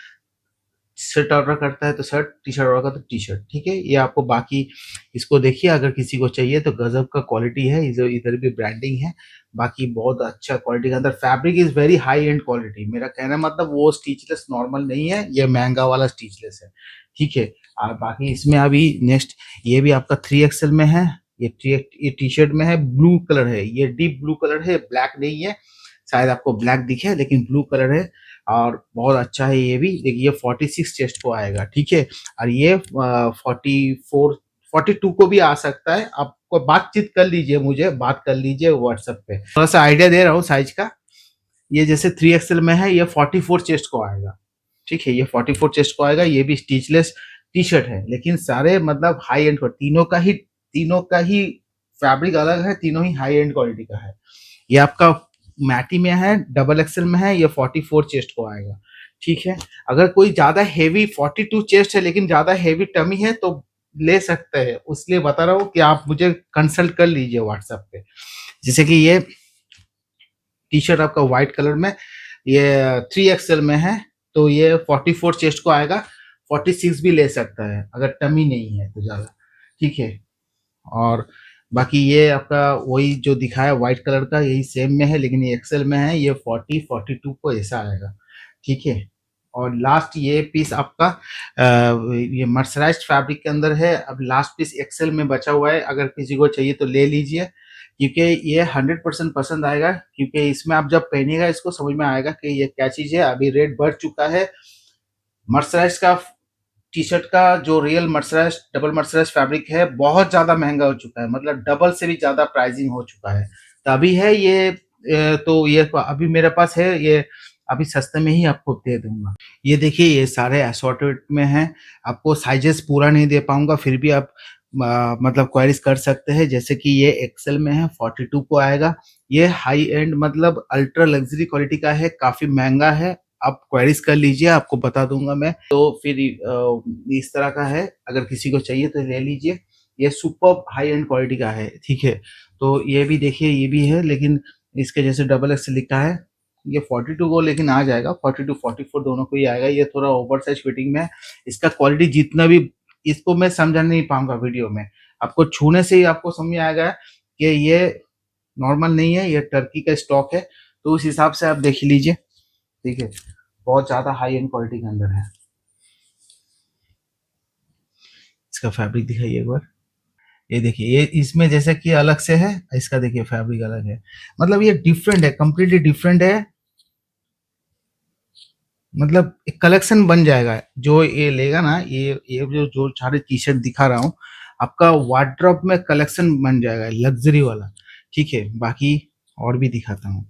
शर्ट ऑर्डर करता है तो शर्ट, टी शर्ट ऑर्डर करता है तो टी शर्ट, ठीक है। ये आपको बाकी इसको देखिए, अगर किसी को चाहिए तो गजब का क्वालिटी है, इधर इधर भी ब्रांडिंग है, बाकी बहुत अच्छा क्वालिटी के अंदर, fabric is very high and quality, मेरा कहना मतलब वो स्टिचलेस नॉर्मल नहीं है, ये महंगा वाला स्टिचलेस है, ठीक है। और बाकी इसमें अभी नेक्स्ट ये भी आपका 3XL में है, ये टी शर्ट में है, ब्लू कलर है, ये डीप ब्लू कलर है, ब्लैक नहीं है, शायद आपको ब्लैक दिखे लेकिन ब्लू कलर है, और बहुत अच्छा है। ये भी देखिए 46 चेस्ट को आएगा, ठीक है। और ये 44 42 को भी आ सकता है, आपको बातचीत कर लीजिए, मुझे बात कर लीजिए व्हाट्सएप पे, थोड़ा सा आइडिया दे रहा हूँ साइज का। ये जैसे 3XL में है, ये 44 चेस्ट को आएगा, ठीक है, ये 44 चेस्ट को आएगा, ये भी स्टिचलेस टी शर्ट है, लेकिन सारे मतलब हाई एंड, तीनों का ही फैब्रिक अलग है, तीनों ही हाई एंड क्वालिटी का है। ये आपका मैटी में है, डबल एक्सएल में है, ये 44 चेस्ट को आएगा। ठीक है, अगर कोई ज्यादा हेवी 42 चेस्ट है लेकिन ज्यादा हेवी टमी है तो ले सकते हैं, उसलिए बता रहा हूँ कि आप मुझे कंसल्ट कर लीजिए व्हाट्सएप पे। जैसे कि ये टी शर्ट आपका व्हाइट कलर में, ये 3 एक्सएल में है, तो ये 44 चेस्ट को आएगा। 46 भी ले सकता है अगर टमी नहीं है तो ज्यादा। ठीक है, और बाकी ये आपका वही जो दिखाया व्हाइट कलर का, यही सेम में है, लेकिन ये एक्सेल में है, ये 42 को ऐसा आएगा। ठीक है, और लास्ट ये पीस आपका ये मर्सराइज्ड फैब्रिक के अंदर है। अब लास्ट पीस एक्सेल में बचा हुआ है, अगर किसी को चाहिए तो ले लीजिए, क्योंकि ये 100% पसंद आएगा, क्योंकि इसमें आप जब पहनिएगा इसको समझ में आएगा कि ये क्या चीज है। अभी रेट बढ़ चुका है मर्सराइज का, टी शर्ट का जो real mercerise double mercerise fabric है बहुत ज्यादा महंगा हो चुका है, मतलब डबल से भी ज्यादा प्राइसिंग हो चुका है। तो अभी है ये तो ये अभी मेरे पास है, ये अभी सस्ते में ही आपको दे दूंगा। ये देखिए ये सारे असॉर्टेड में है, आपको साइजेस पूरा नहीं दे पाऊंगा, फिर भी आप मतलब क्वेरीज कर सकते हैं। जैसे कि ये एक्सेल में है, 42 को आएगा। ये हाई एंड मतलब अल्ट्रा लग्जरी क्वालिटी का है, काफी महंगा है, आप क्वेरीज कर लीजिए, आपको बता दूंगा मैं। तो फिर इस तरह का है, अगर किसी को चाहिए तो ले लीजिए। ये सुपर हाई एंड क्वालिटी का है। ठीक है, तो ये भी देखिए, ये भी है, लेकिन इसके जैसे डबल एक्स लिखा है, ये 42 को लेकिन आ जाएगा, 42 44 दोनों को ही आएगा। ये थोड़ा ओवर साइज फिटिंग में है, इसका क्वालिटी जितना भी, इसको मैं समझा नहीं पाऊंगा वीडियो में, आपको छूने से ही आपको समझ में आएगा कि ये नॉर्मल नहीं है, ये टर्की का स्टॉक है, तो उस हिसाब से आप देख लीजिए। ठीक है, बहुत ज्यादा हाई एंड क्वालिटी के अंदर है। इसका फैब्रिक दिखाइए एक बार। ये देखिए, ये इसमें जैसे कि अलग से है, इसका देखिए फैब्रिक अलग है, मतलब ये डिफरेंट है, कंप्लीटली डिफरेंट है। मतलब एक कलेक्शन बन जाएगा जो ये लेगा ना, ये जो जो सारे टी शर्ट दिखा रहा हूँ, आपका वार्डरोब में कलेक्शन बन जाएगा लग्जरी वाला। ठीक है, बाकी और भी दिखाता हूँ।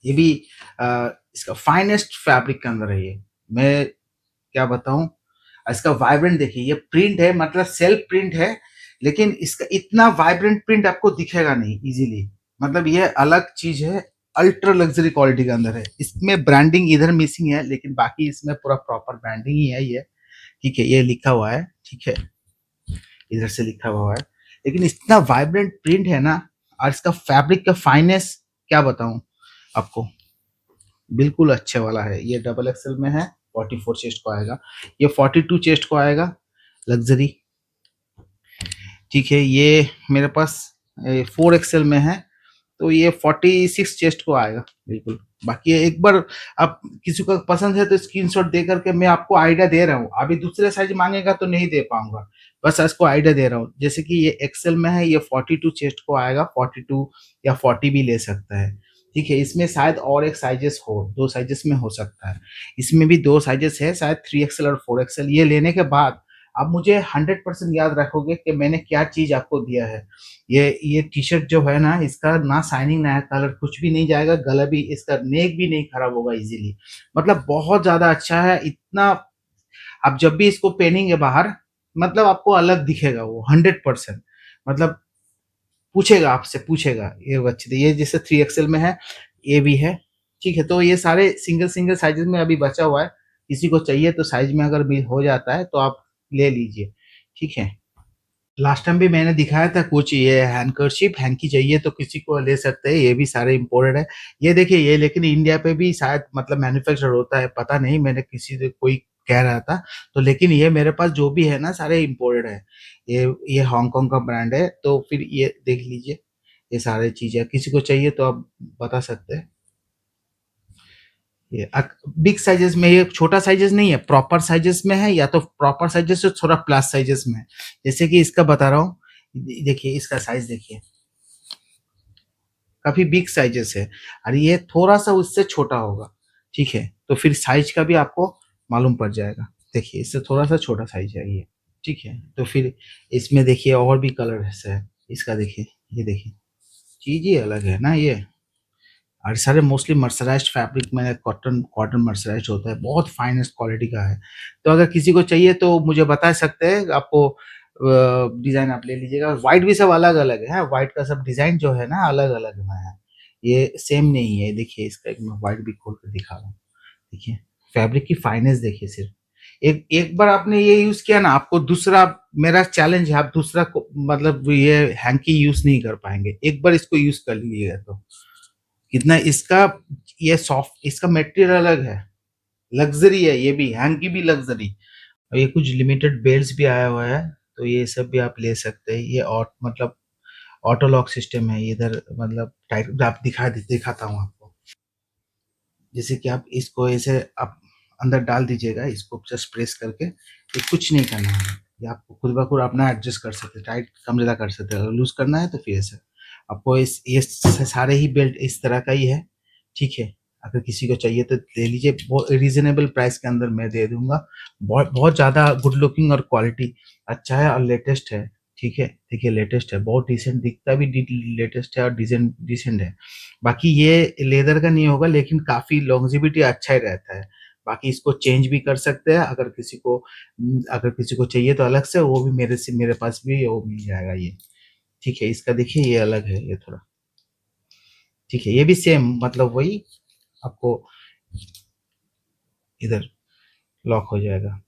ये भी इसका फाइनेस्ट फैब्रिक के अंदर है ये, मैं क्या बताऊं। इसका वाइब्रेंट देखिए, ये प्रिंट है, मतलब सेल्फ प्रिंट है, लेकिन इसका इतना वाइब्रेंट प्रिंट आपको दिखेगा नहीं इजीली, मतलब ये अलग चीज है, अल्ट्रा लग्जरी क्वालिटी के अंदर है। इसमें ब्रांडिंग इधर मिसिंग है, लेकिन बाकी इसमें पूरा प्रॉपर ब्रांडिंग ही है ये। ठीक है, ये लिखा हुआ है, ठीक है, इधर से लिखा हुआ है, लेकिन इतना वाइब्रेंट प्रिंट है ना, और इसका फैब्रिक का फाइनेस क्या बताऊं आपको, बिल्कुल अच्छे वाला है। ये डबल एक्सएल में है, 44 चेस्ट को आएगा, ये 42 चेस्ट को आएगा लग्जरी। ठीक है, ये मेरे पास 4 एक्सएल में है, तो ये 46 चेस्ट को आएगा बिल्कुल। बाकी एक बार आप किसी को पसंद है तो स्क्रीनशॉट दे करके मैं आपको आइडिया दे रहा हूँ, अभी दूसरे साइज मांगेगा तो नहीं दे पाऊंगा, बस इसको आइडिया दे रहा हूँ। जैसे कि ये एक्सेल में है, ये 42 चेस्ट को आएगा, 42 या 40 भी ले सकता है। ठीक है, इसमें शायद और एक साइजेस हो, 2 साइजेस में हो सकता है, इसमें भी 2 साइजेस है शायद, 3 एक्सएल और 4 एक्सएल। ये लेने के बाद आप मुझे 100% याद रखोगे कि मैंने क्या चीज आपको दिया है। ये टी शर्ट जो है ना, इसका ना शाइनिंग ना कलर कुछ भी नहीं जाएगा, गला भी, इसका नेक भी नहीं खराब होगा इजीली, मतलब बहुत ज्यादा अच्छा है। इतना आप जब भी इसको पहनेंगे बाहर, मतलब आपको अलग दिखेगा वो 100%, मतलब पूछेगा आपसे, पूछेगा ये अच्छी थी। ये जैसे 3 एक्सएल में है, ये भी है। ठीक है, तो ये सारे सिंगल सिंगल साइजेस में अभी बचा हुआ है, किसी को चाहिए तो साइज में अगर भी हो जाता है तो आप ले लीजिए। ठीक है, लास्ट टाइम भी मैंने दिखाया था कुछ, ये हैंडकरशिप हैंकी चाहिए तो किसी को ले सकते हैं, ये भी सारे इम्पोर्टेड है। ये देखिए, ये लेकिन इंडिया पे भी शायद मतलब मैन्युफैक्चर होता है, पता नहीं, मैंने किसी से कोई कह रहा था तो, लेकिन ये मेरे पास जो भी है ना सारे इम्पोर्टेड है। ये हांगकांग का ब्रांड है, तो फिर ये देख लीजिए, ये सारे चीजें किसी को चाहिए तो आप बता सकते हैं। ये बिग साइजेस में, ये छोटा साइजेस नहीं है, प्रॉपर साइजेस में है, या तो प्रॉपर साइजेस से थोड़ा प्लस साइजेस में है। जैसे कि इसका बता रहा हूँ, देखिए इसका साइज देखिए, काफी बिग साइजेस है, और ये थोड़ा सा उससे छोटा होगा। ठीक है, तो फिर साइज का भी आपको मालूम पड़ जाएगा। देखिए, इससे थोड़ा सा छोटा साइज है ये। ठीक है, तो फिर इसमें देखिए और भी कलर है इसका, देखिए, ये देखिए, चीज ही अलग है ना ये। और सारे मोस्टली मर्सराइज्ड फैब्रिक में कॉटन कॉटन मर्सराइज्ड होता है, बहुत फाइनेस्ट क्वालिटी का है। तो अगर किसी को चाहिए तो मुझे बता सकते हैं, आपको डिज़ाइन आप ले लीजिएगा। व्हाइट भी सब अलग-अलग है, व्हाइट का सब डिज़ाइन जो है ना अलग-अलग में है, ये सेम नहीं है। देखिए इसका एक मैं व्हाइट भी खोल के दिखा रहा हूँ, देखिए फैब्रिक की फाइनेस देखिए सिर्फ। एक एक बार आपने ये यूज़ किया ना, आपको दूसरा, मेरा चैलेंज है, आप दूसरा को मतलब ये हैंकी यूज़ नहीं कर पाएँगे। एक बार इसको यूज़ कर लीजिएगा तो। कितना इसका, ये सॉफ्ट, इसका मटेरियल अलग है, लग्ज़री है ये भी, हैंकी भी लग्ज़री। और ये कुछ लिमिटेड बेल्ट्स भी आया हुआ है, तो ये सब भी आप ले सकते हैं। ये मतलब ऑटो लॉक सिस्टम है, इधर मतलब टाइट आप दिखाता हूँ आपको। जैसे कि आप इसको ऐसे आप अंदर डाल दीजिएगा, इसको जस्ट प्रेस करके, ये कुछ नहीं करना है, ये आपको खुद ब खुद अपना एडजस्ट कर सकते हैं, टाइट कम ज़्यादा कर सकते हैं। अगर लूज़ करना है तो फिर ऐसे। आपको इस ये सारे ही बेल्ट इस तरह का ही है, ठीक है? अगर किसी को चाहिए तो ले लीजिए, बहुत रीज़नेबल प्राइस के अंदर मैं दे दूँगा। बहुत बहुत ज़्यादा गुड लुकिंग और क्वालिटी अच्छा है और लेटेस्ट है, ठीक है? देखिए लेटेस्ट है, बहुत डिसेंट दिखता भी लेटेस्ट है और डिसेंट है। बाकी ये लेदर का नहीं होगा, लेकिन काफ़ी लॉन्जेविटी अच्छा ही रहता है। बाकी इसको चेंज भी कर सकते हैं, अगर किसी को चाहिए तो अलग से, वो भी मेरे पास भी वो मिल जाएगा ये, ठीक है? इसका देखिए ये अलग है ये थोड़ा, ठीक है? ये भी सेम मतलब वही आपको इधर लॉक हो जाएगा।